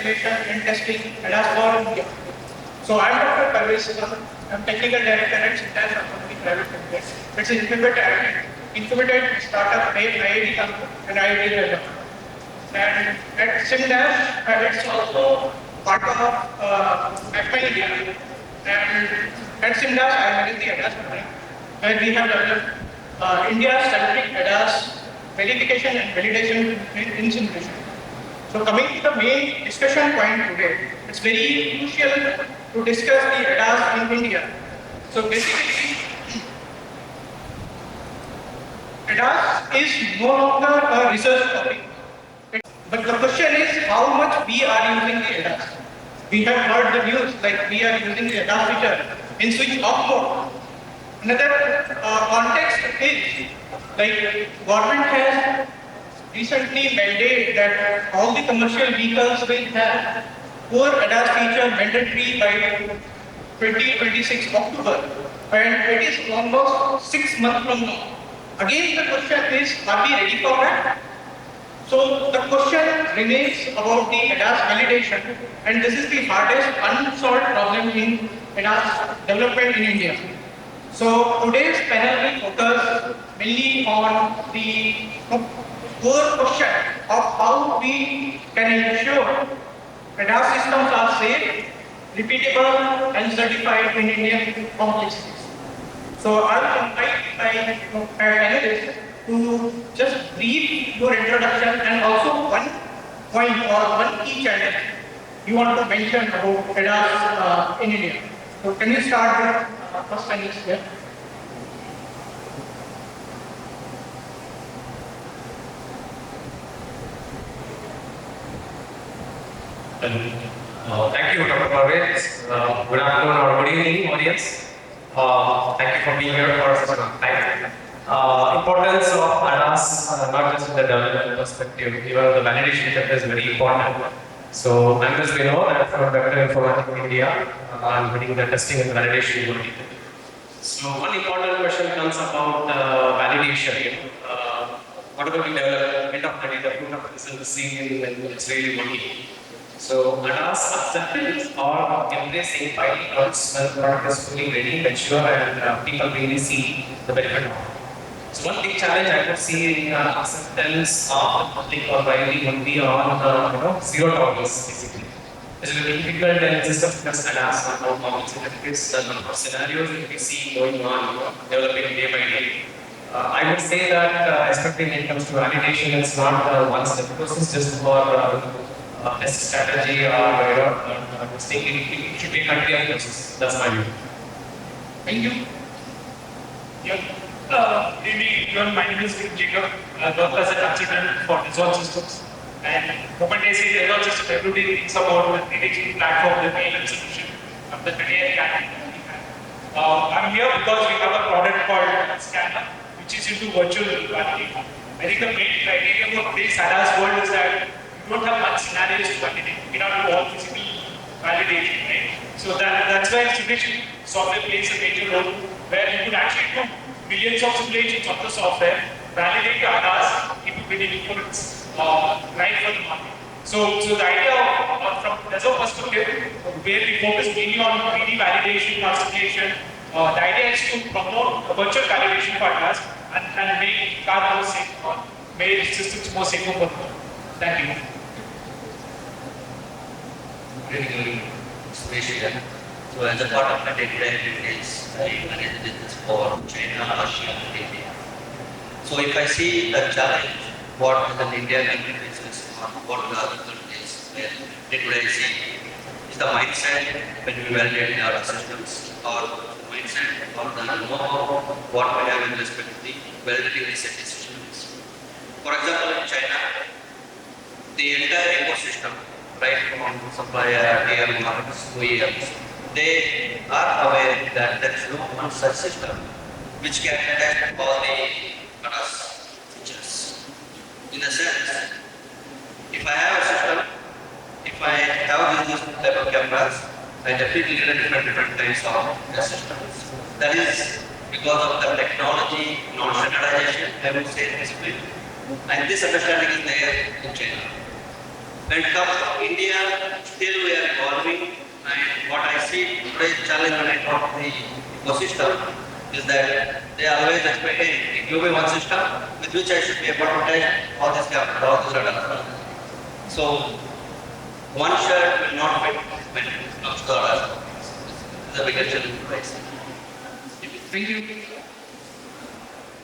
simulation and testing ADAS for India. So I'm Dr. Parvej. I'm Technical Director at SimDaaS Autonomy Private Limited. It's an incubated startup named IIT and IIT development. And at SimDaaS, it's also part of MapmyIndia. And at SimDaaS, I manage the ADAS program. And we have developed India's centric ADAS verification and validation in simulation. So coming to the main discussion point today, it's very crucial to discuss the ADAS in India. So basically, ADAS is no longer a research topic. But the question is how much we are using the ADAS. We have heard the news like we are using the ADAS feature in switch off mode. Another context is like government has recently mandated that all the commercial vehicles will have core ADAS feature mandatory by 2026 October, and it is almost 6 months from now. Again, the question is, are we ready for that? So the question remains about the ADAS validation, and this is the hardest unsolved problem in ADAS development in India. So today's panel will focus mainly on the core question of how we can ensure ADAS systems are safe, repeatable and certified in Indian complicities. So I will invite my panelists to just brief your introduction and also one point or one key challenge you want to mention about ADAS in India. So can you start with first panelist here? Thank you, Dr. Parvej. Good afternoon or good evening, audience. Thank you for being here for such a long time. Importance of ADAS, not just in the development perspective, even the validation step is very important. So I'm Vinod, I'm from Informatik India. I'm leading the testing and validation unit. So one important question comes about validation. Whatever we develop, end of the day, the fruit of this is the scene and it's really working. So ADAS acceptance or embracing by products when the product is fully ready, mature, and people really see the benefit of it. So one big challenge I could see in acceptance of the public or widely would be on zero tolerance basically. It's very difficult and systems just ADAS on how common certificates, the number of scenarios that we see going on, developing day by day. I would say that especially when it comes to validation, it's not one step process just for test strategy or thinking it should be a continuous process. That's my view. Thank you. My name is Jacob. I work as a consultant for Dassault Systems. And when I say Dassault Systems, everybody thinks about the prediction platform, the PLM solution of the career category. I'm here because we have a product called Scanner, which is into virtual reality. I think the main criteria for today's ADAS world is that you don't have much scenarios to validate. You cannot do all physical validation, right? So that's where simulation software plays a major role, where you could actually do millions of simulations of the software, validate the ADAS capability for its right for the market. So the idea from Dassault perspective, where we focus mainly on 3D validation, classification, the idea is to promote virtual validation for ADAS and make cars more safe, make systems more safer for them. Thank you. Suresh here. So as a part of my day-to-day activities, I manage the business for China, Russia, and India. So if I see the challenge, what is an Indian country faces, what the other countries day-to-day see, is the mindset when we validate our systems, or the mindset or the know what we have in respect to the validity reset systems. For example, in China, the entire ecosystem, right from supplier, tier markets, OEMs, they are aware that there is no one such system which can test all the ADAS features. In a sense, if I have a system, if I have this type of cameras, I definitely need different types of systems. That is because of the technology, non-standardization, I would say discipline. And this understanding is there in China. When it comes to India, still we are evolving, and what I see today's challenge when I talk to the ecosystem is that they always expect, hey, it will be one system with which I should be able to test all this capital, all this data. So one shirt will not fit when it comes to others. It's the biggest challenge today. Thank you.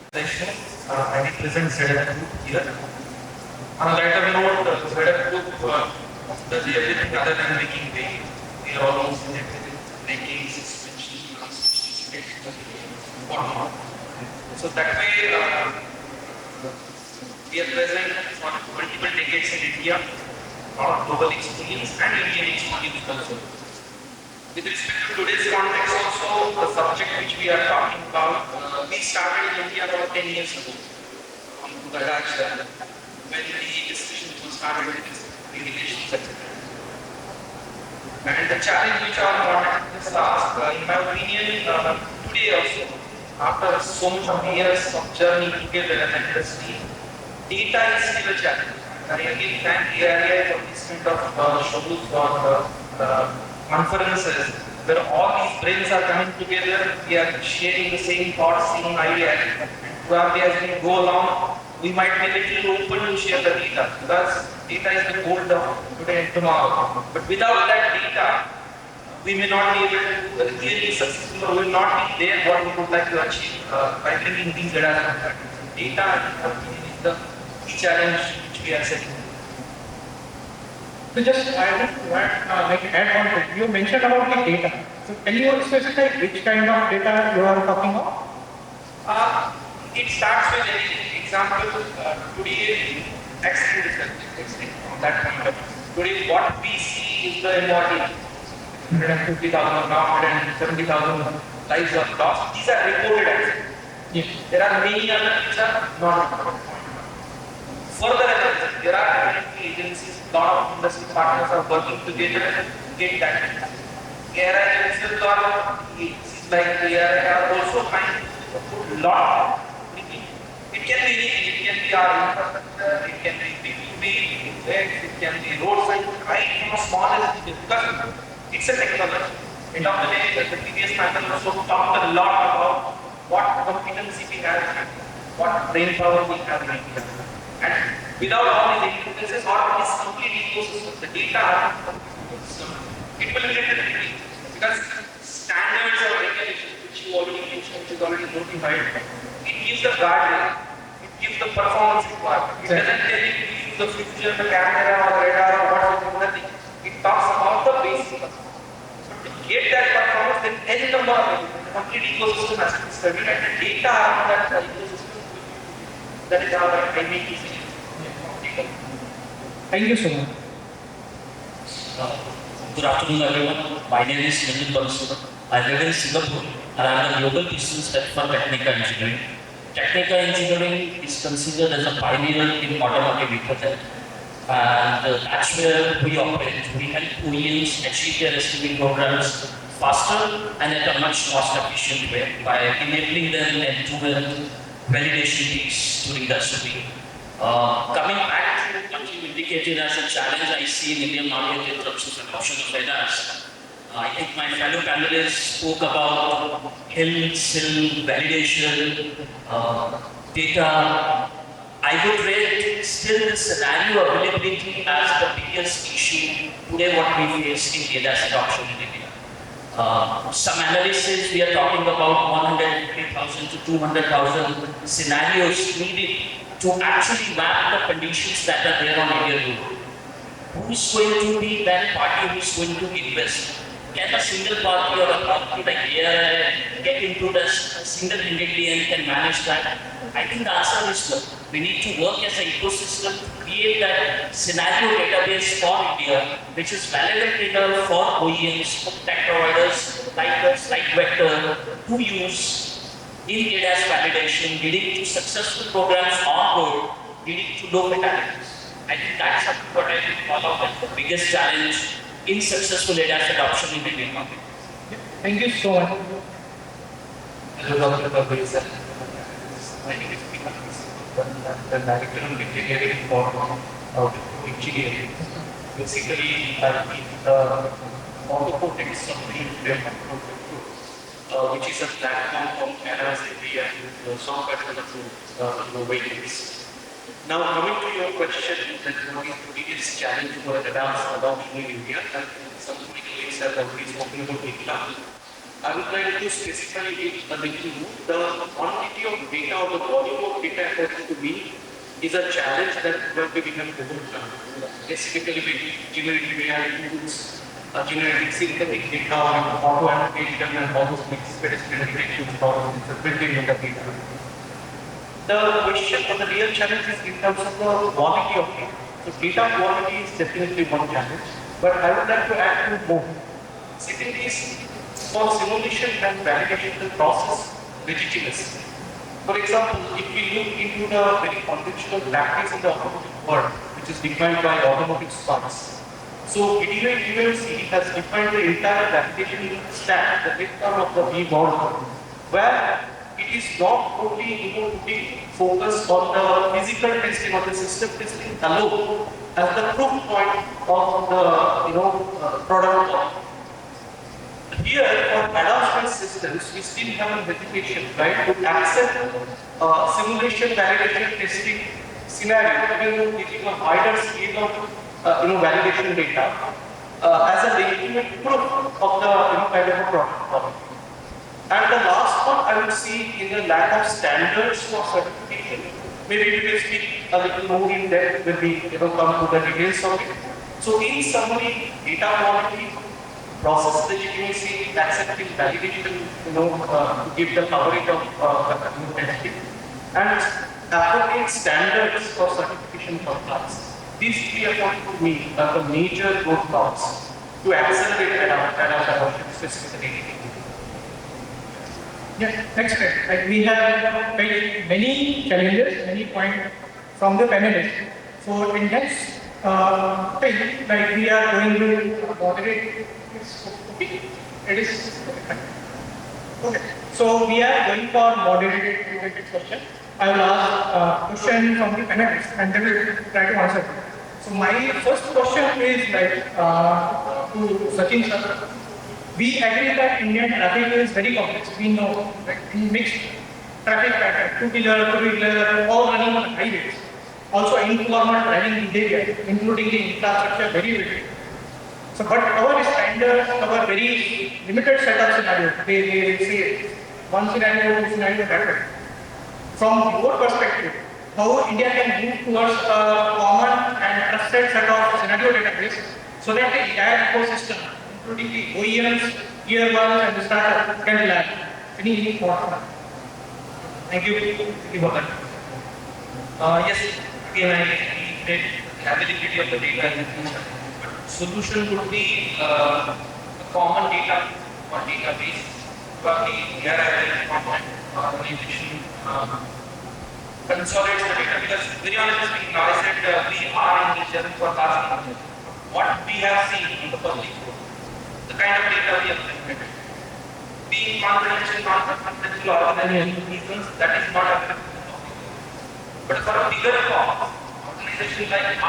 Deshmukh, I represent ZF Group here. On a lighter note, ZF Group does everything other than making vehicles. We are almost in everything, making suspension, transmission, whatnot. So that way, we are present for multiple decades in India, a lot of global experience and Indian experience also. With respect to today's context also, the subject which we are talking about, we started in India about 10 years ago on the ADAS when the discussion was started with this regulations, etc. And the challenge which our contact is asked, in my opinion, today also, after so much of years of journey together in the industry, data is still a challenge. I again thank the ARAI for this kind of shows or conferences where all these brains are coming together, we are sharing the same thoughts, same ideas. Probably as we go along, we might be a little open to share the data because data is the gold of today and tomorrow. But without that data, we may not be able to really successful or will not be there what we would like to achieve by bringing these data. Data is the key challenge which we are setting. So just I want to add on to it. You mentioned about the data. So can you specify which kind of data you are talking about? It starts with any example. Today, accident is from that point of view. Today, what we see is the MRT. 150,000, now 170,000 lives are lost. These are reported accidents. Yes. There are many others which are not reported. Further, there are different agencies, a lot of industry partners are working together to get that data. ARAI themselves are agencies like ARAI are also trying to put a lot. It can be anything, it can be our infrastructure, it can be B2B, it can be roadside, right from small as because it's a technology. End of the day, the previous panel also talked a lot about what competency we have, what brain power we have in India. And without all these interfaces or this complete ecosystem, the data ecosystem, it will get tricky because standards or regulations which you already mentioned, which is already notified, it gives the guardrail, it gives the performance requirement. It doesn't tell you to use the future, the camera or the radar or whatever, nothing. It talks about the basic. But to get that performance, then any number of it, the complete ecosystem has to be studied and the data around that ecosystem. That is how I make it. Thank you so much. Good afternoon, everyone. My name is Nitin Bansal. I live in Singapore and I am the global business head for Technica Engineering. Technica Engineering is considered as a pioneer in automotive equipment, and that's where we operate. We help OEMs achieve their SDV programs faster and at a much cost-efficient way by enabling them end-to-end validation piece during the SOP. Coming back to what you indicated as a challenge I see in Indian market in terms of adoption of ADAS, I think my fellow panelists spoke about hill validation, data. I would rate still the scenario availability as the biggest issue today what we face in ADAS adoption in India. Some analysis, we are talking about 150,000 to 200,000 scenarios needed to actually map the conditions that are there on Indian road. Who's going to be that party who's going to invest? Can a single party or a party like ARAI get into this single-handedly and can manage that? I think the answer is no. We need to work as an ecosystem to create that scenario database for India, which is validated for OEMs, for tech providers like us, like Vector, to use in ADAS validation, leading to successful programs on road, leading to low fatalities. I think that's something what I think one of the biggest challenge in successful ADAS adoption in the Indian market. Thank you so much. Hello, Dr. Parvej. My name is Pinaki, the director of engineering for Automotive. basically Automotive something which is a platform from ADAS and software vehicles. Now, coming to your question, that what is the biggest challenge for ADAS adoption in India, and some colleagues have already spoken about data. I would like to specify it a little more. The quantity of data or the volume of data according to me is a challenge that will be become overcome. Specifically, with generative AI tools, generating synthetic data, auto application, and all those mixed predictions built in the data. The question or the real challenge is in terms of the quality of data. So data quality is definitely one challenge, but I would like to add two more. Second is for simulation and validation the process legitimacy. For example, if we look into the very conventional practice in the automotive world, which is defined by automotive specs. So EMERSON has defined the entire validation stack, the breakdown of the V model, where it is not only putting focus on the physical testing or the system testing alone as the proof point of the product. Here for ADAS systems, we still have a hesitation, right, to accept simulation validation testing scenario, even giving a wider scale of validation data as a legitimate proof of the kind of a product. And the last one I would see in the lack of standards for certification. Maybe we will speak a little more in depth when we come to the details of it. So in summary, data quality, process legitimacy, accepting validation, to give the coverage of testing, and appropriate standards for certification compliance. These three, according to me, are the major roadblocks to accelerate adoption specifically. Yeah, next slide. Like we have very many challenges, many points from the panelists. So in next thing, like we are going to moderate. It is okay. So we are going for moderated question. I will ask question from the panelists and they will try to answer. So my first question is like to Sachin sir. We agree that Indian traffic is very complex. We know, right? In mixed traffic pattern, two-wheeler, three-wheeler, all running on highways. Also informal driving behavior, including the infrastructure, very big. So, but our standards, our very limited set of scenarios, they say one scenario, two scenario, that way. From your perspective, how India can move towards a common and trusted set of scenario database so that the entire ecosystem, including the OEMs, tier 1 and the startup can rely. Any thought? Thank you. Thank you for that. Yes, again, I read availability of the data is important. But solution would be a common data or database, but the ARAI organization consolidates the data. Because very honestly speaking, now I said we are in this journey for last year. What we have seen in the public, the kind of data we have generated, being confidential, non-confidential organizations, that is not applicable. But for a bigger cause, organization like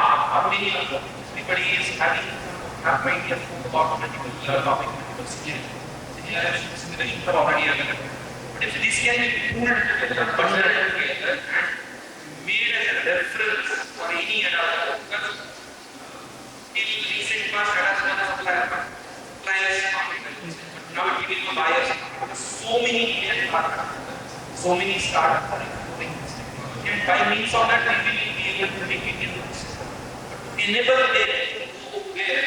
many others, everybody is having ideas about medical topic, medical simulation are already available. But if this can be pooled together, and made as a reference for any other, because in recent past, now it will buyers. So many startups are exploring this technology. And by means of that, we will be able to make it into the system. Enable them to go where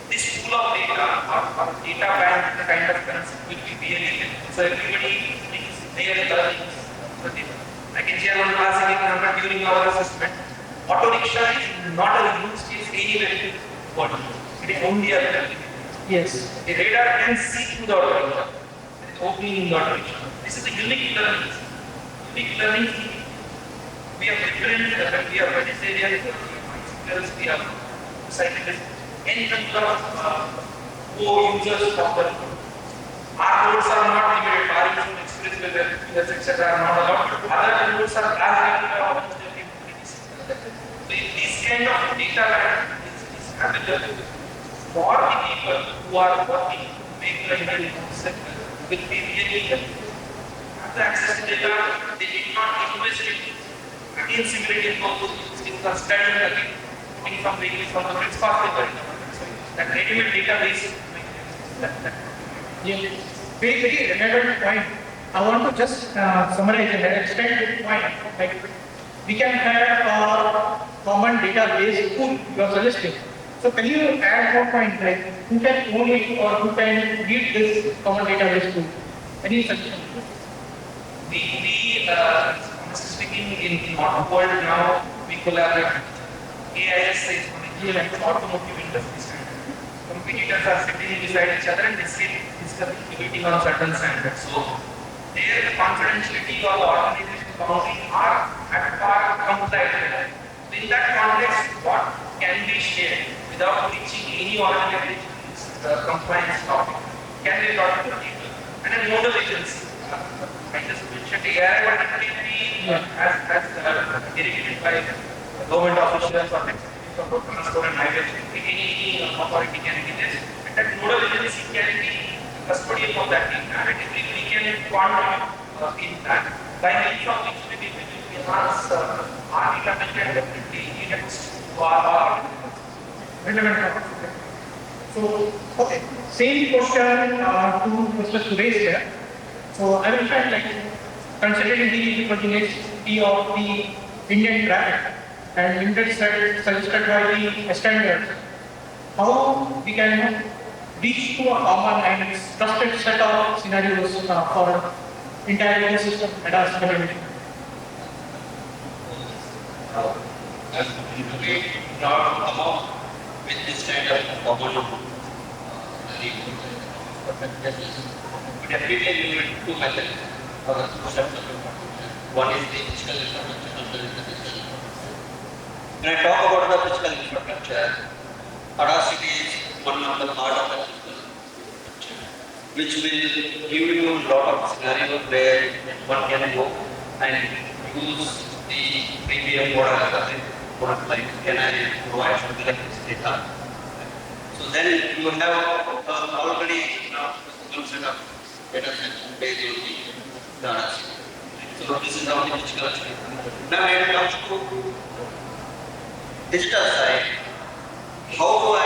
this pool of data or data bank kind of concept will be created. So everybody thinks they are learning. I can share one classic example during our assessment. Auto rickshaw is not a use case anywhere in the world. It is only a learning. Yes. The radar can see through the auto rickshaw. It is opening in the auto rickshaw. This is a unique learning. Unique learning. We have different, we have vegetarians, we have cyclists, any number of co-users of the road. Our roads are not limited, our expressways, etc. are not allowed. Other roads are as limited. So if these kind of data is available for the people who are working to make the intelligence sector will be really helpful. Have the access to data, they did not invest in again simulating those things are studying again, putting some various from the it's possible. So that ready-made database. Yeah, very relevant point. I want to just summarize and extend this point. Like, we can have a common database pool you are suggesting. So can you add more point, like who can own it or who can read this common database pool? Any suggestion? We honestly speaking, in modern world now, we collaborate. AIS is one of the automotive industry. Competitors are sitting beside each other and discussing on certain standards. So their confidentiality or the organization boundary are at par compliant. So in that context, what can be shared without reaching any organization's compliance topic can be brought to the table. And a nodal agency. I just mentioned ARAI, but it can be as delegated by government officials or executives of transport and highways. Any authority can be this. And that nodal agency can be custodian of that data, and we can contribute in that. By means of which we will enhance our data and definitely enhance our Relevant. So, okay, same question to Mr. Suresh here. So I will try, like, considering the continuity of the Indian traffic and limited suggested by the standards, how we can reach to a common and trusted set of scenarios for entire ecosystem ADAS capability. As we now come up with this kind of common but definitely we need two methods for the steps of information. One is the physical infrastructure, another is the digital infrastructure. When I talk about the physical infrastructure, ADAS is one of the part of the physical infrastructure, which will give you a lot of scenarios where one can go and use the premium product like can I provide something like this data. So then you have already one set of data set based on the ADAS. So this is how the physical aspect. Now when it comes to digital side, how do I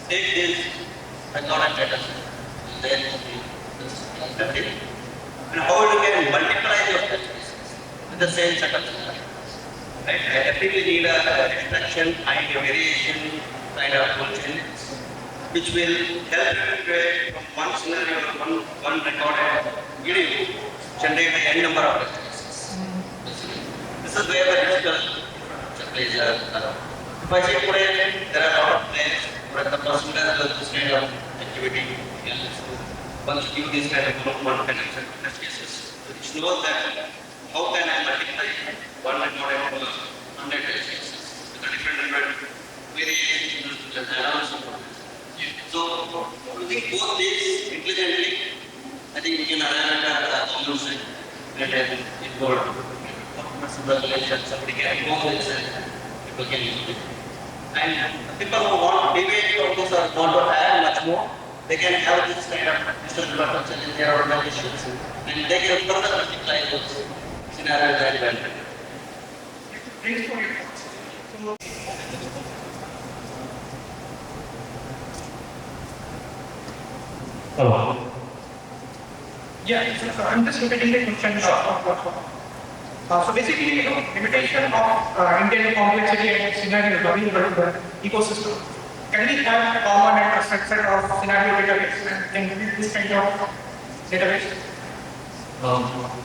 take this and not a data set? Then and how you can multiply your test cases with the same set of data. Right? I definitely need a extraction and a variation kind of function which will help you create from one scenario, one recorded video, generate n number of test cases. This is where the digital infrastructure plays a role. If I say today, there are a lot of players who are the person does this kind of activity. Once you do this kind of one connection test cases, it knows that how can I multiply one recorded 100 test cases with a different variations and analysis. So, using both these intelligently, I think we can arrive at a solution and then it will somebody can go this and people can use it. And people who want to debate on this or want to add much more, they can have this kind of digital infrastructure in their organizations and they can further multiply those scenarios and well. Thanks for your thoughts. Hello. Yeah, so I'm just repeating the question. So basically, limitation of Indian complexity and scenario available ecosystem. Can we have common and a set of scenario database and can we this kind of database?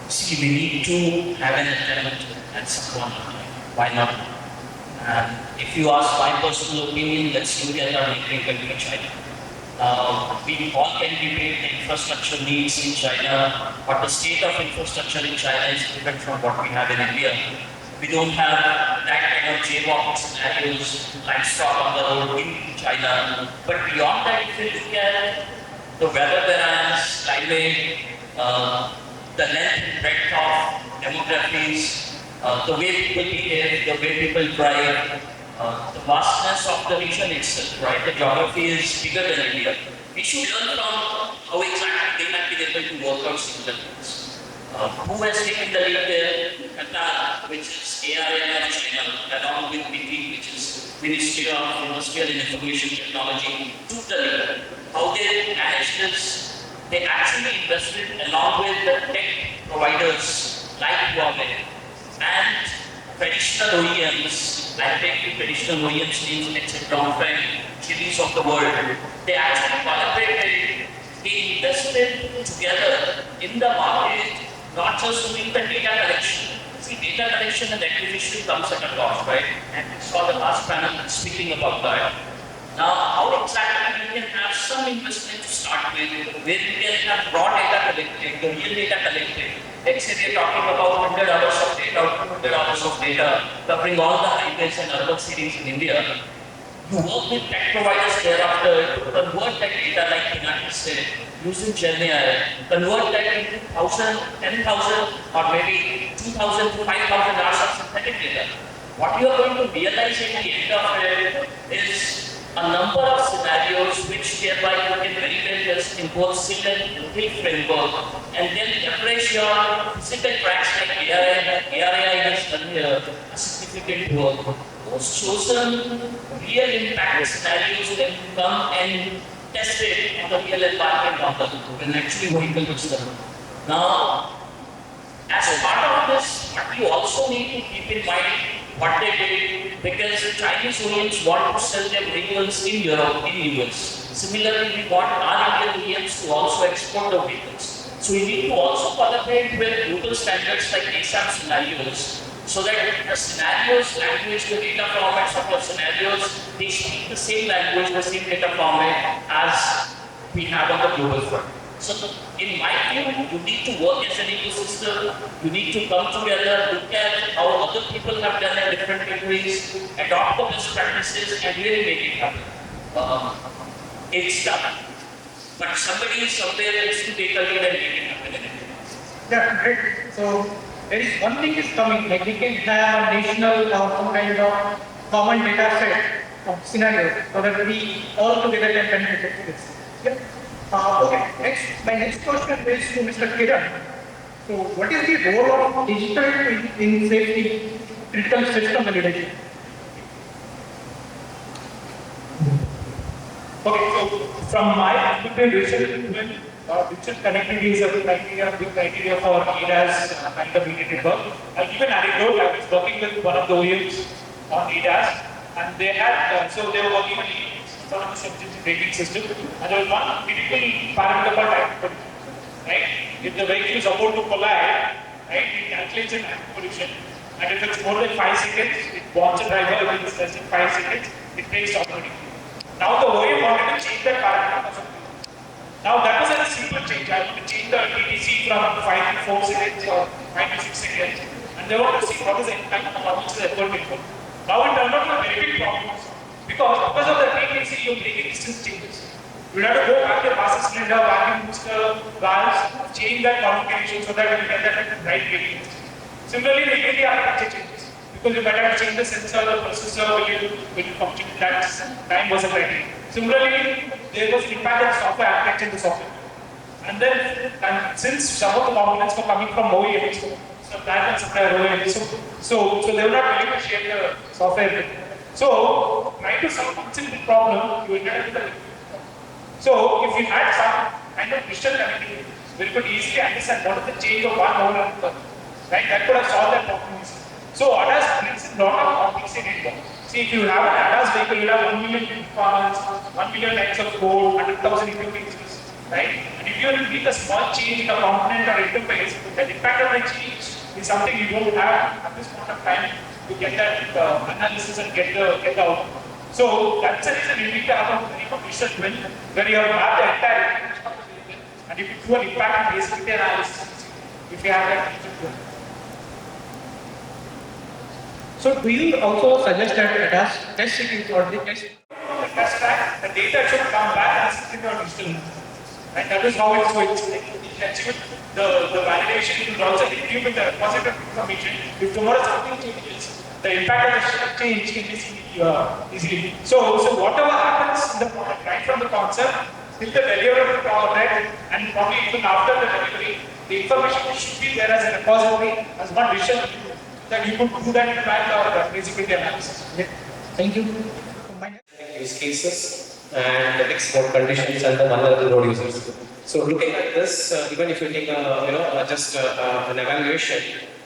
See, we need to have an attempt at some point. Why not? If you ask my personal opinion, let's look at our neighboring country, China. We all can debate the infrastructure needs in China, but the state of infrastructure in China is different from what we have in India. We don't have that kind of jaywalking scenarios, livestock on the road in China. But beyond that, if you look at the weather variance, climate, the length and breadth of demographies, the way people behave, the way people drive, the vastness of the region itself, right? The geography is bigger than India. We should learn from how exactly they have been able to work out similar things. Who has taken the lead there? Qatar, which is ARAI of China, along with BP, which is Ministry of Industrial and Information Technology, took the lead. How they managed this? They actually invested along with the tech providers like Huawei and traditional OEMs, like take traditional OEMs names like Dongfeng, Chili's of the world. They actually collaborated, they invested together in the market, not just doing the data collection. See, data collection and acquisition comes at a cost, right? And we saw the last panel speaking about that. Now, how exactly we can have some investment to start with, where we can have raw data collected, the real data collected. Let's say we're talking about 100 hours of data, 200 hours of data, covering all the highways and urban cities in India. You work with tech providers thereafter to convert that data, like Pinaki said, using GmbH, convert that into 1,000, 10,000, or maybe 2,000 to 5,000 hours of synthetic data. What you are going to realize at the end of it is a number of scenarios which thereby you can very well just impose single framework and then leverage your physical tracks like ARAI has done here, a significant work. Those chosen real impact scenarios then come and test it on the real environment of the when actually vehicle looks done. Now, as part of this, what you also need to keep in mind what they did, because Chinese OEMs want to sell their vehicles in Europe, in US. Similarly, we want our Indian OEMs to also export the vehicles. So we need to also collaborate with global standards like ASAP scenarios, so that the scenarios, language, the data formats of the scenarios, they speak the same language, the same data format as we have on the global front. So in my view, you need to work as an ecosystem, you need to come together, look at how other people have done in different countries, adopt the best practices and really make it happen. It's done. But somebody somewhere needs to take a lead and make it happen. Yeah, great. So there is one thing is coming, like we can have a national or some kind of common data set of scenarios so that we all together can benefit from this. Yeah. Okay, my next question is to Mr. Kiran. So, what is the role of digital in safety critical system validation? Okay, so from my interpretation, digital connectivity is a big criteria for ADAS kind of mediated work. I'll give an anecdote. I was working with one of the OEMs on ADAS, and they had, so they were working on autonomous braking system, and there was one critical parameter called time, right? If the vehicle is about to collide, right, it calculates an collision, and if it's more than 5 seconds, it warns the driver. If it's less than 5 seconds, it brakes automatically. Now the OEM wanted to change that parameter. Now that was a simple change. I want to change the TTC from 5 to 4 seconds or 5 to 6 seconds, and they want to see what is the impact and how much is the effort involved. Now it turned out to be a very big problem. Because of the TTC, your braking distance changes. You have to go back to master cylinder, vacuum booster, valves, change that configuration so that you get that right braking distance. Similarly, the EMERSON architecture changes. Because you might have to change the sensor, the processor will function that time wasn't right. Similarly, there was impact of software architecture in the software. And then, since some of the components were coming from OEMs, so that and supplier OEMs, so they were not willing to share the software. So, trying to solve a simple problem, you will get into the. So, if you had some kind of digital connectivity, we could easily understand what is the change of one mode and another. Right? That could have solved that problem. So, ADAS brings a lot of complexity. See, if you have an ADAS vehicle, you have 1 million components, 1 million lines of code, 100,000 interfaces, right? And if you need a small change in a component or interface, the impact of the change is something you don't have at this point of time to get that analysis and get the output. So that's the reason you need to have a digital twin where you have mapped the entire information of the vehicle, and if you do an impact and basic analysis, if you have that digital twin. So, do you also suggest that ADAS test series or the test? The test track, the data should come back and sit in your digital. And that is how it's going to achieve the validation. It will also give you the repository information. If tomorrow something changes, the impact of the change can be seen easily. So whatever happens in the product, right from the concept till the delivery of the product, and probably even after the delivery, the information should be there as a repository, as one vision that you could do that impact or feasibility analysis. Yeah. Thank you. Use cases and the export conditions and the vulnerable road users. So looking at this, even if you take an evaluation,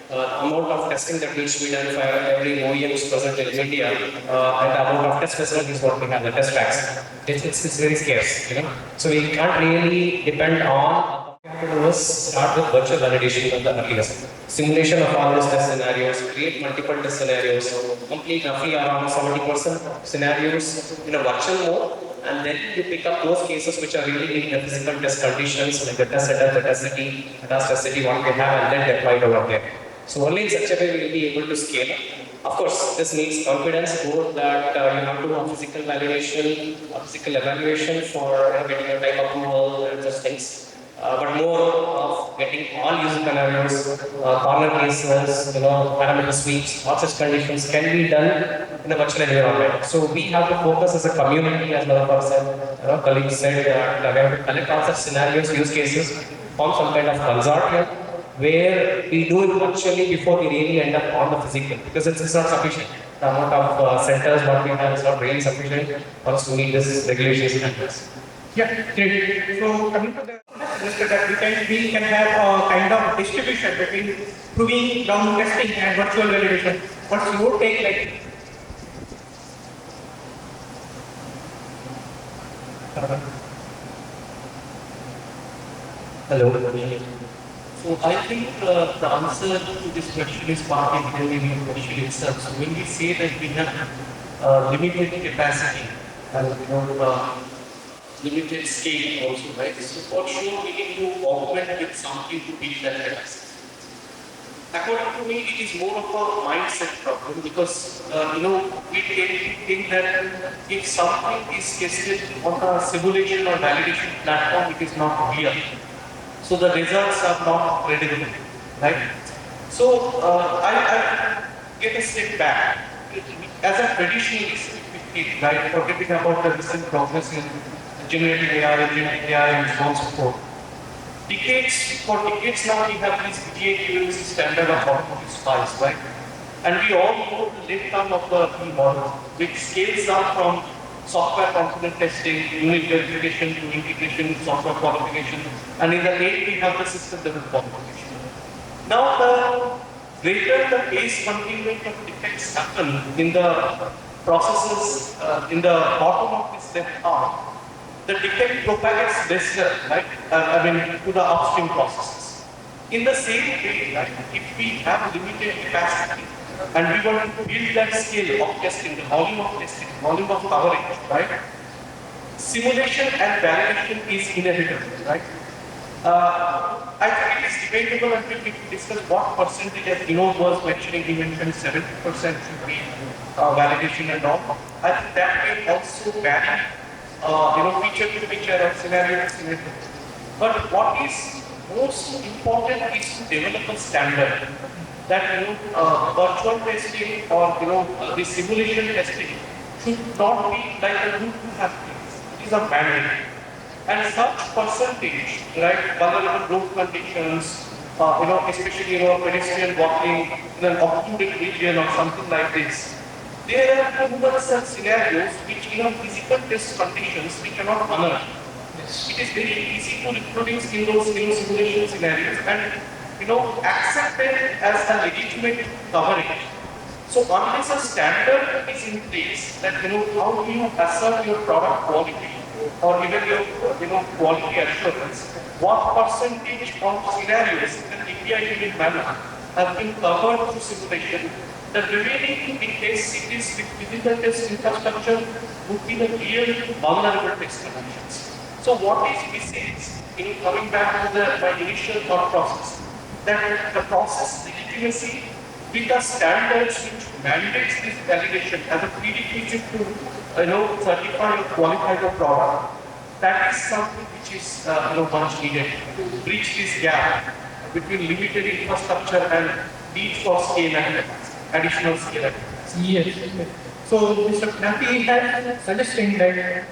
amount of testing that needs to be done for every OEM is present in India, and the amount of test facilities what we have, the test tracks, it's very scarce, So we can't really depend on. What we have to do is start with virtual validation from the earliest. Simulation of all these test scenarios, create multiple test scenarios, complete roughly around 70% scenarios in a virtual mode, and then you pick up those cases which are really in the physical test conditions, like the test setup, the test city, ADAS test city, what we have, and then deploy it over there. So only in such a way we will be able to scale up. Of course, this needs confidence, both that you have to do a physical validation, a physical evaluation for getting a type approval and such things. But more of getting all user scenarios, corner cases, parameter sweeps, all such conditions can be done in a virtual environment. So we have to focus as a community, as one of our colleagues said, that we have to collect all such scenarios, use cases, form some kind of consortium, where we do it virtually before we really end up on the physical, because it's not sufficient. The amount of centers what we have is not really sufficient for us to meet this regulation standards. Yeah, great. So coming to the that we can have a kind of distribution between proving ground testing and virtual validation. What's your take like? Hello. So I think the answer to this question is partly in the question itself. So when we say that we have limited capacity and limited scale also, right? So for sure we need to augment with something to build that capacity. According to me, it is more of a mindset problem because we tend to think that if something is tested on a simulation or validation platform, it is not real. So the results are not credible, right? So I get a step back. As a traditionalist, right, forgetting about the recent progress in generative AI, generative AI, and so on and so forth. For decades now, we have this VDA standard of automotive spice, right? And we all know the left arm of the key model, which scales up from software component testing, unit verification to integration, software qualification, and in the late we have the system level qualification. Now, the greater the base containment of defects happen in the processes, in the bottom of this left arm, the defect propagates lesser, right? To the upstream processes. In the same way, right, if we have limited capacity and we want to build that scale of testing, the volume of testing, volume of coverage, right? Simulation and validation is inevitable, right? I think it is debatable until we discuss what percentage, as Vinod was mentioning, he mentioned 70% should be validation and all. I think that will also vary, feature to feature and scenario to scenario. But what is most important is to develop a standard that virtual testing or the simulation testing should not be like a good to have things. It is a mandate. And such percentage, right, vulnerable road conditions, especially pedestrian walking in an obstructed region or something like this. There are numerous such scenarios which in a physical test conditions we cannot honor. Yes. It is very easy to reproduce in those simulation scenarios and accept it as a legitimate coverage. So unless a standard is in place that how do you assert your product quality or even your quality assurance, what percentage of scenarios in an API-driven manner have been covered through simulation? The remaining case cities within the test infrastructure would be the real vulnerable test conditions. So what is missing in coming back to my initial thought process, that the process legitimacy with the standards which mandates this validation as a prerequisite to certify or qualify the product, that is something which is much needed to bridge this gap between limited infrastructure and need for scale and capacity. additional scale. Yes. So Mr. Pinaki has suggesting that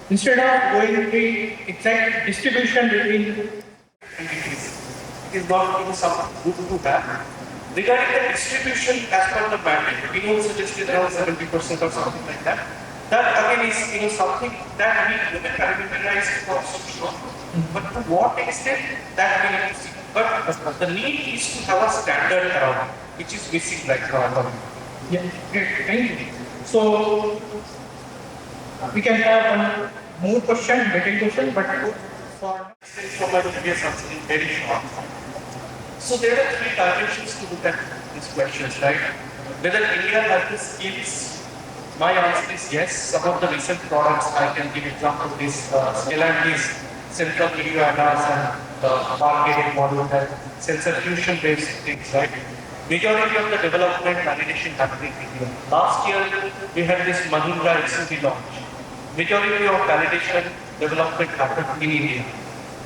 instead of going the exact distribution between It is not in some good to have. Regarding the distribution as per the mandate, we know suggested around 70% or something like that. That again is something that we look at parameterized for sure. But to what extent that we need to see. But the need is to have a standard around, which is missing right now. yeah, great, thank you. So we can have one more question, detailed question, but for From my previous answer in very short. So there are three dimensions to look at these questions, right? Whether India has the skills, my answer is yes. Some of the recent products, I can give example this Stellantis central video ADAS and the targeted model and sensor fusion based things, right? Majority of the development validation happening in India. Last year we had this Mahindra SUV launch. Majority of validation development happened in India.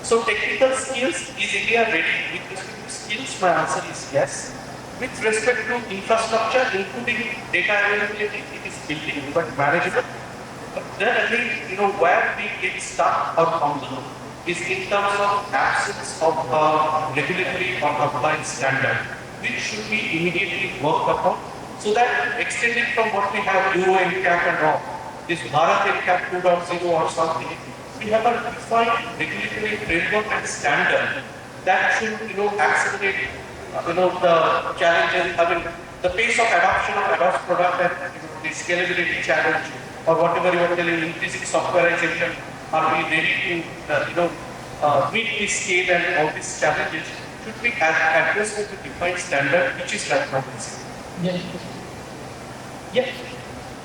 So technical skills, is India ready? With respect to skills, my answer is yes. With respect to infrastructure, including data availability, it is building but manageable. But then again, where we get stuck or fumble is in terms of absence of regulatory or compliance standard, which should be immediately worked upon, so that extending from what we have Euro NCAP and all, this Bharat NCAP 2.0 or something, we have a defined regulatory framework and standard that should, accelerate, the challenges, the pace of adoption of ADAS product and the scalability challenge or whatever you are telling, increasing softwareization, are we ready to, meet this scale and all these challenges should be addressed with a defined standard, which is right now missing. yes, Yeah.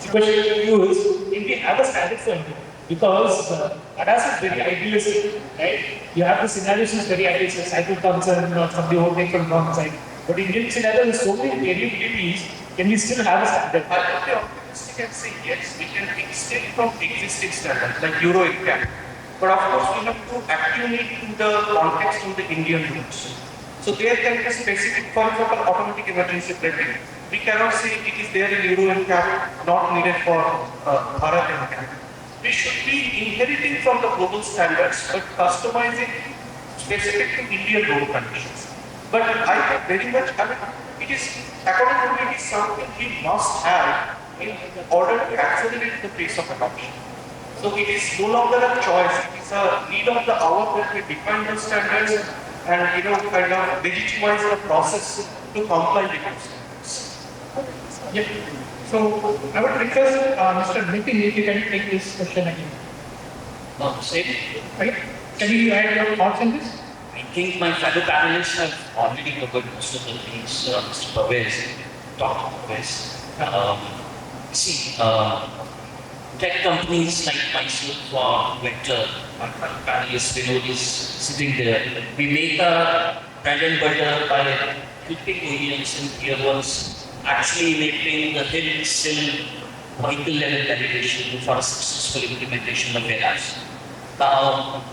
The question to you is, if we have a standard for India, because ADAS is very idealistic, right? You have the scenario which is very idealistic, cycle concern or somebody who takes from wrong side. But Indian scenario is so many variabilities, can we still have a standard? I would be optimistic and say yes, we can extend from existing standards like Euro NCAP. But of course, we have to accumulate to the context of the Indian rules. So there can be a specific, for example, automatic emergency braking. We cannot say it is there in Euro NCAP, not needed for Bharat NCAP. We should be inheriting from the global standards, but customizing specific to Indian road conditions. But I think very much, it is, according to me, it is something we must have in order to accelerate the pace of adoption. So it is no longer a choice, it is a need of the hour that we define the standards and kind of legitimize the process to comply with those standards. yes. So I would request Mr. Nitin if you can take this question again. Right? Can you add your thoughts on this? I think my fellow panelists have already covered most of the things Mr. Parvej talked about this. Tech companies like myself, Vector, my panelist Vinod is sitting there. We make our bread and butter by helping OEMs and tier ones actually enabling the hill still vehicle level validation for a successful implementation of ADAS. Now,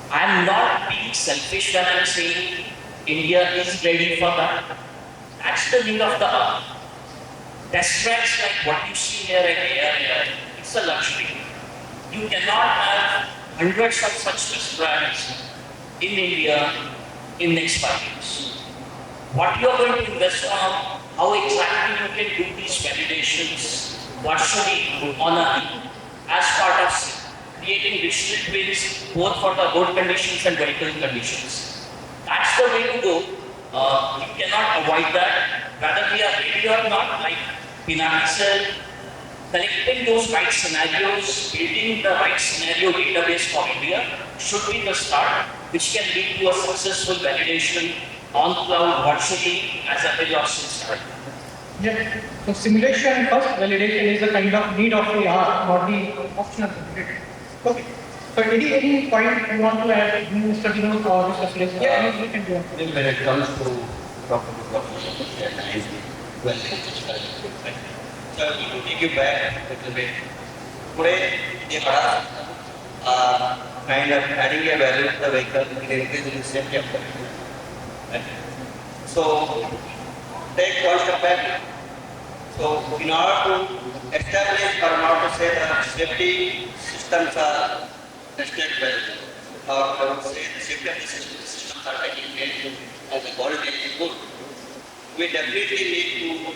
I'm not being selfish when I'm saying India is ready for that. That's the need of the hour. Test tracks like what you see here at ARAI, it's a luxury. You cannot have hundreds of such test tracks in India in next 5 years. What you are going to invest on, how exactly you can do these validations, virtually on as part of creating digital twins both for the road conditions and vehicle conditions. That's the way to go. You cannot avoid that. Whether we are ready or not, like Pinaki said, collecting those right scenarios, building the right scenario database for India should be the start, which can lead to a successful validation on cloud virtually as a way of start. Yeah. So simulation first, validation is the kind of need of the hour, not the optional. Okay. So any point you want to add, Mr. Vinod or Mr. Suresh? Yeah, you can do it. I think when it comes to talking about so I need to take you back a little bit. Today, the ADAS are kind of adding a value to the vehicle in increasing safety of the vehicle. So take one step back. So in order to establish or in order to say that safety systems are tested well, or I would say the safety of the systems are taking place and the quality is good, we definitely need to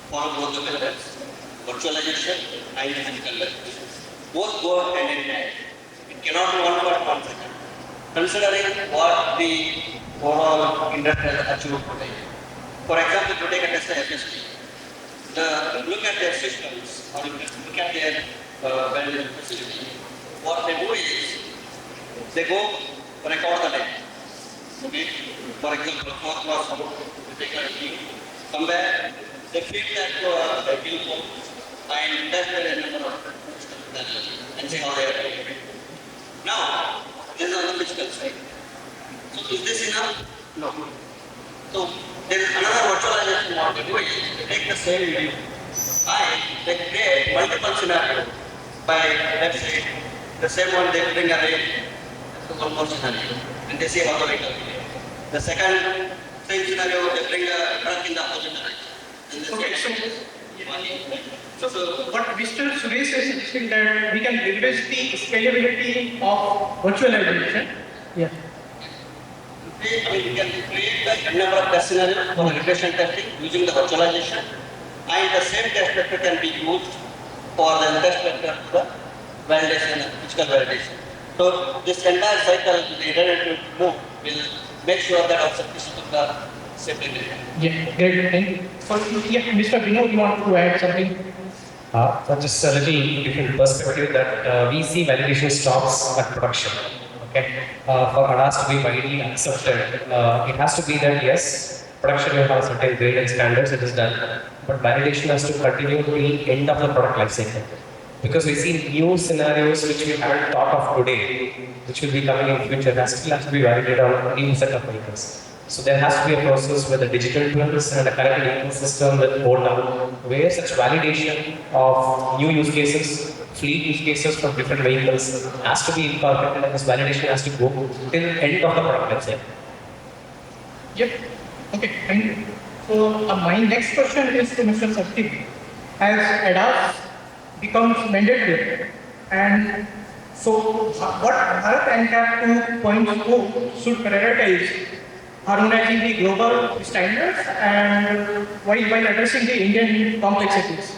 follow both the methods, virtualization and physical methods. Both go hand in hand. It cannot be one for 1 second. Considering what the overall industry has achieved today. For example, to take a Tesla FSD, look at their systems, or look at their validation facility. What they do is, they go record the data. Okay? For example, fourth was they take a key, come back, they feed that to a kill code, and test the number of systems and see how they are doing. Now, this is on the physical side. So is this enough? No. So there is another virtualization what they do is they take the same video and they create multiple scenarios by, let's say, the same one they bring array to one more scenario and they see how the vehicle behave. The second same scenario they bring a truck in the opposite direction. Okay, so what Mr. Suresh is suggesting that we can leverage the scalability of virtualization. Yeah. We can create the number of test scenarios for regression testing using the virtualization, and the same test vector can be used for the test vector for the validation, physical validation. So this entire cycle, the iterative move will make sure that our systems are safely. Yeah, great. Thank you. So, yeah, Mr. Vinod, you want to add something? So just a little different perspective that we see validation stops at production. Okay, for ADAS to be widely accepted, it has to be that yes, production will have certain grade and standards, it is done, but validation has to continue till the end of the product life cycle. Because we see new scenarios which we haven't thought of today, which will be coming in future, that still has to be validated on a new set of vehicles. So there has to be a process with a digital twins and a connected ecosystem with ODA, where such validation of new use cases, fleet use cases for different vehicles has to be incorporated, and this validation has to go till the end of the product, let's say. Yep. Okay, thank you. So my next question is to Mr. Sachin. As ADAS becomes mandatory, and so what Bharat NCAP 2.0 should prioritize, harmonizing the global standards and while addressing the Indian complexities?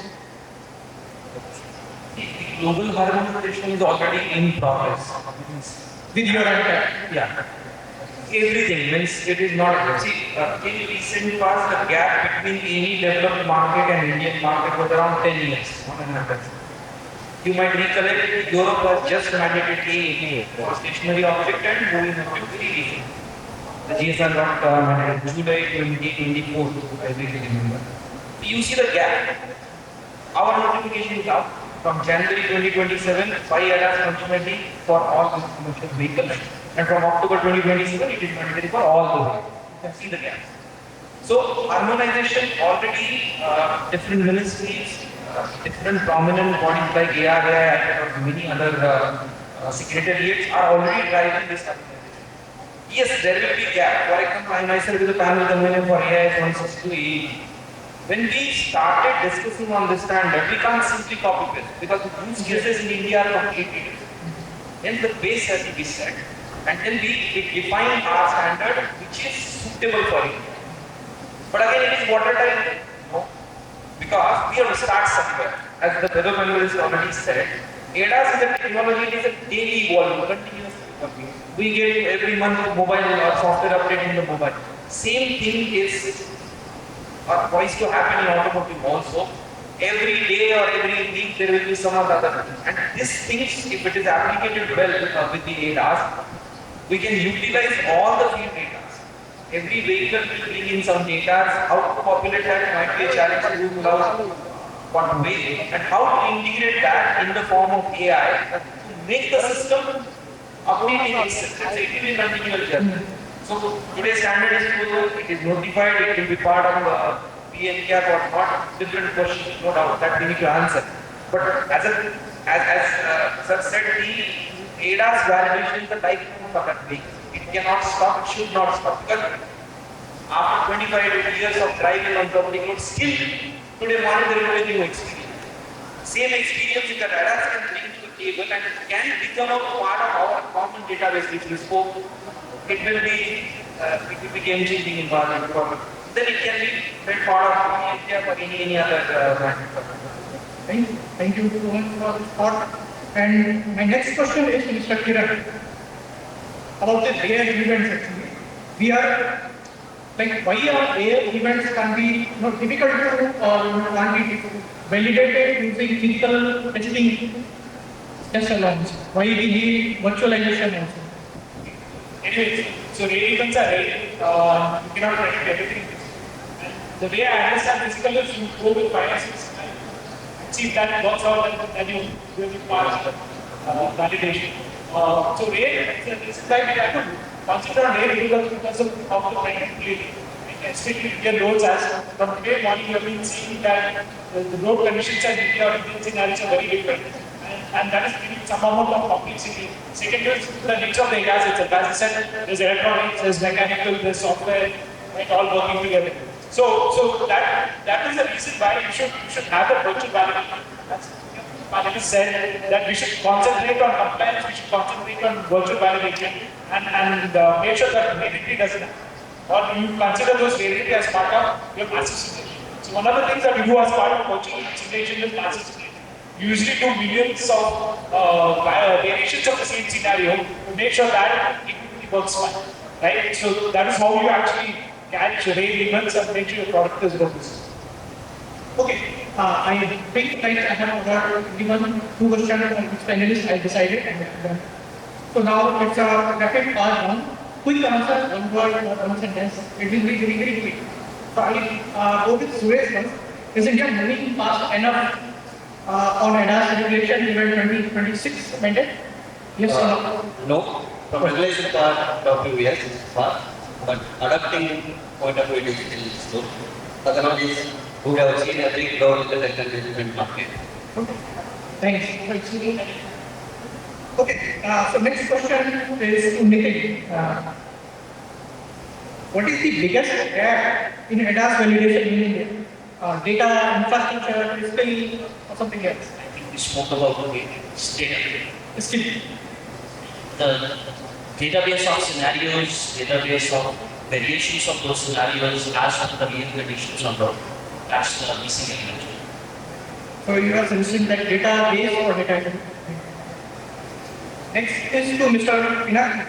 The global harmonization is already in progress. With your NCAP? Yeah. Everything means it is not. See, in recent past, the gap between any developed market and Indian market was around 10 years. You might recollect Europe has just mandated APAC for stationary object and moving object very recently. The GSR got mandated July 2024, I really remember. You see the gap. Our notification is out from January 2027, 5 ADAS functionality for all commercial vehicles, and from October 2027, it is mandatory for all the vehicles. You can see the gap. So, harmonization already, different ministries, different prominent bodies like ARAI and many other secretariats are already driving this harmonization. Yes, there will be gap. For example, I myself is a panel convener for AIS 162. When we started discussing on this standard, we can't simply copy this because the use cases in India are completely different. Then the base has to be set, and then we define our standard which is suitable for it. But again, it is watertight, no? Because we have to start somewhere. As the weather panelist already said, ADAS is a technology, it is a daily evolving, continuous evolving. We get every month mobile or software update in the mobile. Same thing is poised to happen in automotive also. Every day or every week there will be some other. And these things, if it is applicated well with the ADAS, we can utilize all the field data. Every vehicle will bring in some data. How to populate that might be a challenge to do one way. And how to integrate that in the form of AI to make the system updating itself. It will be continual journey. So today's standard is closed, it is notified, it will be part of the PNCAP or not, different questions, no doubt, that we need to answer. But as Sir said, the ADAS validation is the lifeline for that vehicle. It cannot stop, it should not stop. Because after 25 years of driving on public roads, still today morning there is a new experience. Same experience that ADAS can bring to the table and can become a part of our common database which we spoke. It will be game-changing environment for us. Then it can be made part of India or any other brand. Thank you so much for this thought. And my next question is to Mr. Kiran about the rare events actually. We are like why are rare events can be difficult to can be validated using physical testing test alone. Why we need virtualization also? Anyway, so rare events are rare. You cannot predict everything. The way I understand physical is you go with biases and see if that works out and you will pass validation. So rare, this is like we have to consider rare because of the predictability. Especially Indian roads as from today morning you have been seeing that the road conditions and Indian scenarios are very different. And that is giving some amount of complexity. Second is the nature of the ADAS itself. As I said, there's electronics, there's mechanical, there's software, right, all working together. So that is the reason why you should have a virtual validation. That's Parvej said that we should concentrate on compliance, we should concentrate on virtual validation and make sure that reality doesn't happen. Or you consider those reality as part of your massive simulation. So one of the things that we do as part of virtual simulation is massive simulation. You usually do millions of variations of the same scenario to make sure that it works fine. Right? So that is how you actually catch rare events and make sure your product is robust. Okay, I think like I have got given two questions from each panelist. I decided. So now it's a rapid fire round. Quick answer, one word or one sentence. It will be very, very quick. So I go with Suresh first. Is India moving fast enough on ADAS regulation even 2026 mandate? Yes or no? No. From regulation part of view, yes, it's fast. But adapting point of view, it is still slow. Otherwise, we have seen a big growth in the technology market. Okay. Thanks. Okay, so next question is to Nitin. What is the biggest gap in ADAS validation in India? Data, infrastructure, skill, or something else? I think we spoke about data. Skill. The database of scenarios, database of variations of those scenarios as per the real conditions on road. That's the missing element. So you are suggesting that database or data? Next is to Mr. Pinaki.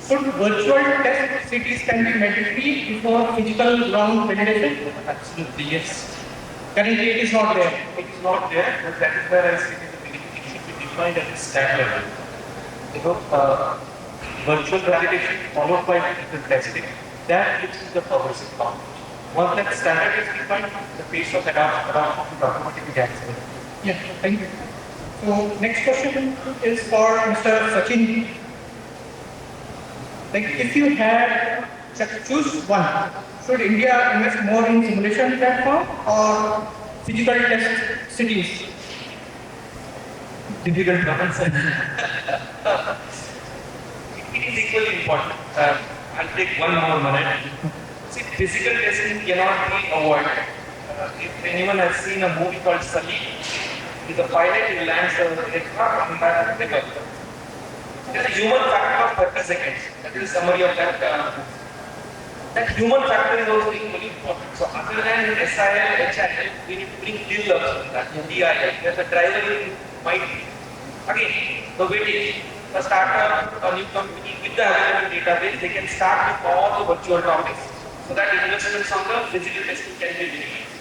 Should virtual test cities can be mandatory before physical ground validation? Absolutely, yes. Currently it is not there. It is not there, but that is where I say it should be defined at the standard level. Virtual validation followed by physical testing, that gives you the progressive part. Once that standard is defined, the pace of adoption will automatically accelerate. Yeah, thank you. So next question is for Mr. Sachin. Like if you had to choose one, should India invest more in simulation platform or physical test cities? Difficult to answer. It is equally important. I'll take one more minute. See, physical testing cannot be avoided. If anyone has seen a movie called Sully, with the pilot, he lands the aircraft and back to the gun. There is a human factor of 30 seconds. That is the summary of that. That human factor is also equally important. So other than SIL, HIL, we need to bring developers, that DIL, where the driver might be. Again, the weightage. A startup, a new company with the available database, they can start with all the virtual topics so that investments on the physical testing can be minimized.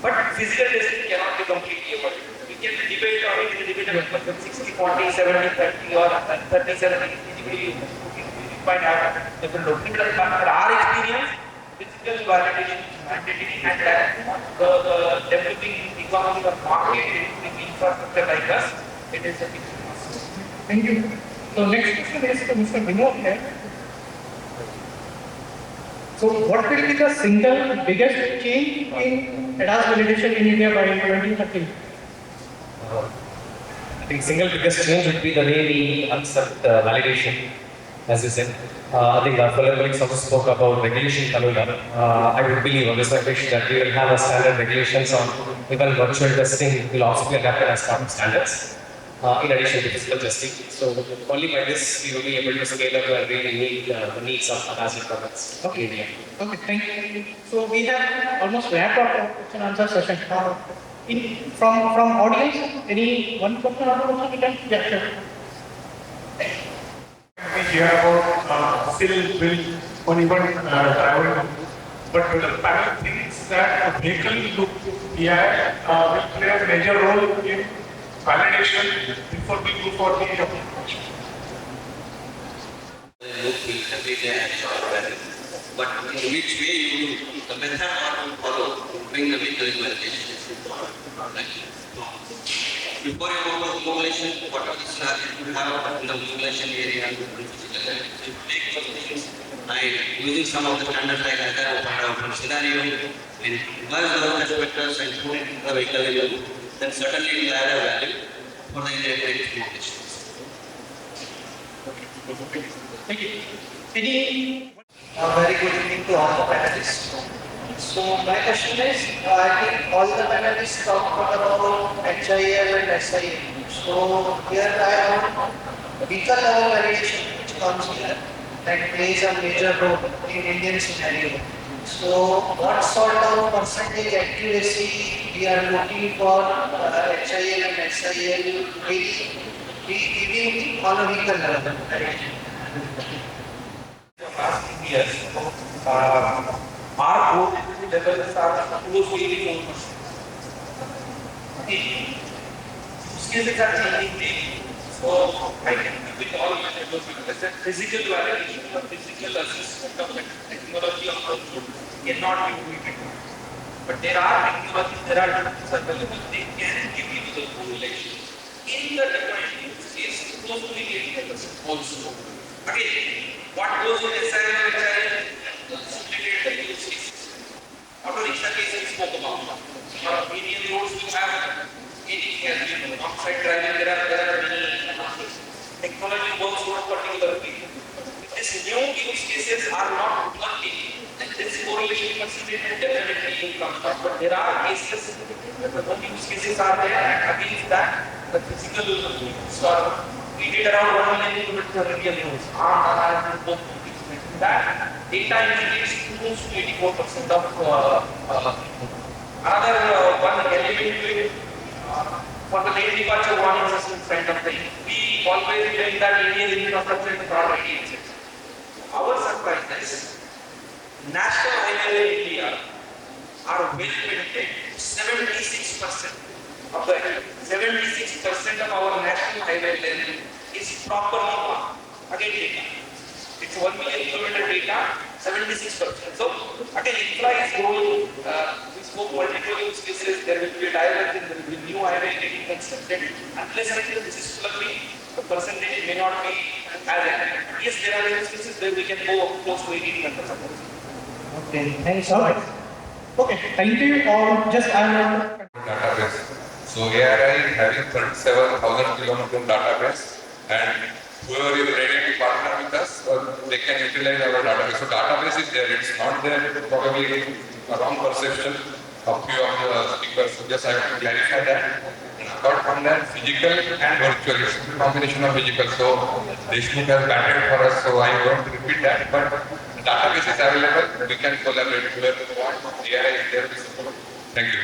But physical testing cannot be completely avoided. We can debate on it, we can debate about 60, 40, 70, 30 or 30, 70. We might have different opinions. But our experience, physical validation is mandatory and the developing economy or market in infrastructure like us, it is a big must. Thank you. So next question is to Mr. Vinod here. So what will be the single biggest change in ADAS validation in India by 2030? I think single biggest change would be the way we accept validation. as you said. I think our fellow colleagues also spoke about regulation coming up. I would believe on this occasion that we will have a standard regulations on even virtual testing will also be adapted as part of standards. In addition to physical testing. So only by this we will be able to scale up and really meet the needs of ADAS products. Okay, okay, thank you. So we have almost wrapped up our question and answer session. From audience, any one question or two we can? Yeah, sure. We hear about still will or even travel, but the panel thinks that a vehicle AI will play a major role in validation before we go for the application. Look will completely ensure value. But in which way you do, the method you follow to bring the vehicle in validation is important. Right? Before you go to simulation, what are the scenarios you have in the simulation area? You take those things and using some of the standards like that scenario and merge those aspects and put it in the vehicle, then certainly it will add a value for the integrated simulation. Thank you. Any? Very good evening to all the panelists. So my question is, I think all the panelists talked about HIL and SIL. So here I have vehicle level validation which comes here that plays a major role in Indian scenario. So what sort of percentage accuracy we are looking for HIL and SIL be giving on a vehicle level validation? Yes. Our growth levels are close to 84%. Use cases are changing. So I can with all my development, physical validation or physical assessment of technology of output cannot be doing. But there are technologies, there are tools available, they can give you the correlation. In the defined use case, close to 80% also. Again, what goes in SIM and HIL? Simulated use cases. Auto rickshaw case we spoke about. Median roads will have anything as you know, on-site driving, there are many technology works for particularly. These new use cases are not working, and this correlation percentage definitely will come. But there are cases where the use cases are there, and against that, the physical use are. We did around 1 million kilometers real roads. That data indicates close to 84% of another one element for the lane departure warning system front of the we always believe that Indian infrastructure is not ready. Our surprise is national highway in India are well maintained. 76% of the 76% of our national highway length is properly marked. Again, data. It's 1 million kilometer data, 76%. So, again, infra is growing. We spoke multiple use cases. There will be a divergence, there will be new highway getting constructed. Unless until this is plugging, the percentage may not be as accurate. Yes, there are use cases where we can go close to 80%. Okay, thanks so much. Okay, thank you. Just database. So ARAI is having 37,000 kilometer database, and whoever is ready to partner with us, they can utilize our database. So database is there, it's not there, probably a wrong perception of few of the speakers. So just I have to clarify that. And apart from that, physical and virtual, it's a combination of physical. So Deshmukh has patented for us, so I won't repeat that, but the database is available, we can collaborate whoever we want. ARAI is there to support. Thank you.